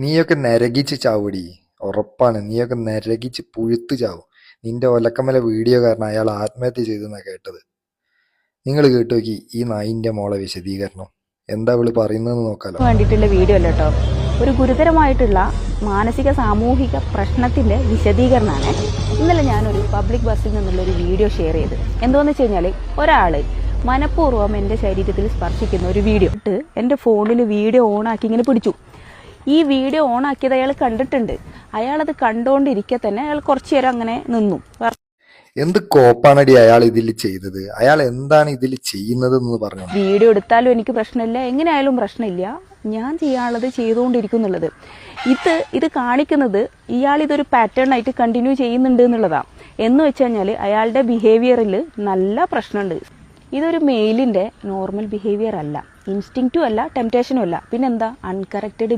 നീയൊക്കെ നരകിച്ച് ചാവടി. ഉറപ്പാണ്, നീയൊക്കെ നരകിച്ച് പുഴുത്ത് ചാവും. നിന്റെ ഒലക്കമ്മല വീഡിയോ കാരണം അയാൾ ആത്മഹത്യ ചെയ്തെന്നാണ് കേട്ടത്. നിങ്ങൾ കേട്ടു നോക്കി ഈ നായിൻ്റെ മോളെ വിശദീകരണം. എന്താ അവള് പറയുന്നതെന്ന് നോക്കാലോ. വേണ്ടിയിട്ടുള്ള വീഡിയോ അല്ല കേട്ടോ, ഒരു ഗുരുതരമായിട്ടുള്ള മാനസിക സാമൂഹിക പ്രശ്നത്തിന്റെ വിശദീകരണമാണ്. ഇന്നലെ ഞാനൊരു പബ്ലിക് ബസ്സിൽ നിന്നുള്ളൊരു വീഡിയോ ഷെയർ ചെയ്ത്. എന്താണെന്ന് വെച്ച് കഴിഞ്ഞാൽ, ഒരാള് മനഃപൂർവ്വം എൻ്റെ ശരീരത്തിൽ സ്പർശിക്കുന്ന ഒരു വീഡിയോ ഇട്ട് എൻ്റെ ഫോണിൽ വീഡിയോ ഓണാക്കി ഇങ്ങനെ പിടിച്ചു. ഈ വീഡിയോ ഓണാക്കിയത് അയാൾ കണ്ടിട്ടുണ്ട്. അയാളത് കണ്ടുകൊണ്ടിരിക്കെ തന്നെ അയാൾ കുറച്ചു നേരം അങ്ങനെ നിന്നു. എന്ത് കോപ്പാണടി അയാൾ ഇതിൽ ചെയ്തത്? അയാൾ എന്താണ് ഇതിൽ ചെയ്യുന്നത് എന്ന് പറഞ്ഞു. വീഡിയോ എടുത്താലും എനിക്ക് പ്രശ്നമില്ല, എങ്ങനെയായാലും പ്രശ്നമില്ല, ഞാൻ ചെയ്യാനുള്ളത് ചെയ്തുകൊണ്ടിരിക്കുന്നുള്ളത്. ഇത് കാണിക്കുന്നത് ഇയാൾ ഇതൊരു പാറ്റേൺ ആയിട്ട് കണ്ടിന്യൂ ചെയ്യുന്നുണ്ട് എന്നുള്ളതാണ്. എന്ന് വെച്ച് കഴിഞ്ഞാൽ അയാളുടെ ബിഹേവിയറിൽ നല്ല പ്രശ്നമുണ്ട്. ഇതൊരു മെയിലിന്റെ നോർമൽ ബിഹേവിയർ അല്ല, ഇൻസ്റ്റിങ്ക്റ്റും അല്ല, ടെംപ്റ്റേഷനും അല്ല, പിന്നെന്താ, അൺകറക്റ്റഡ്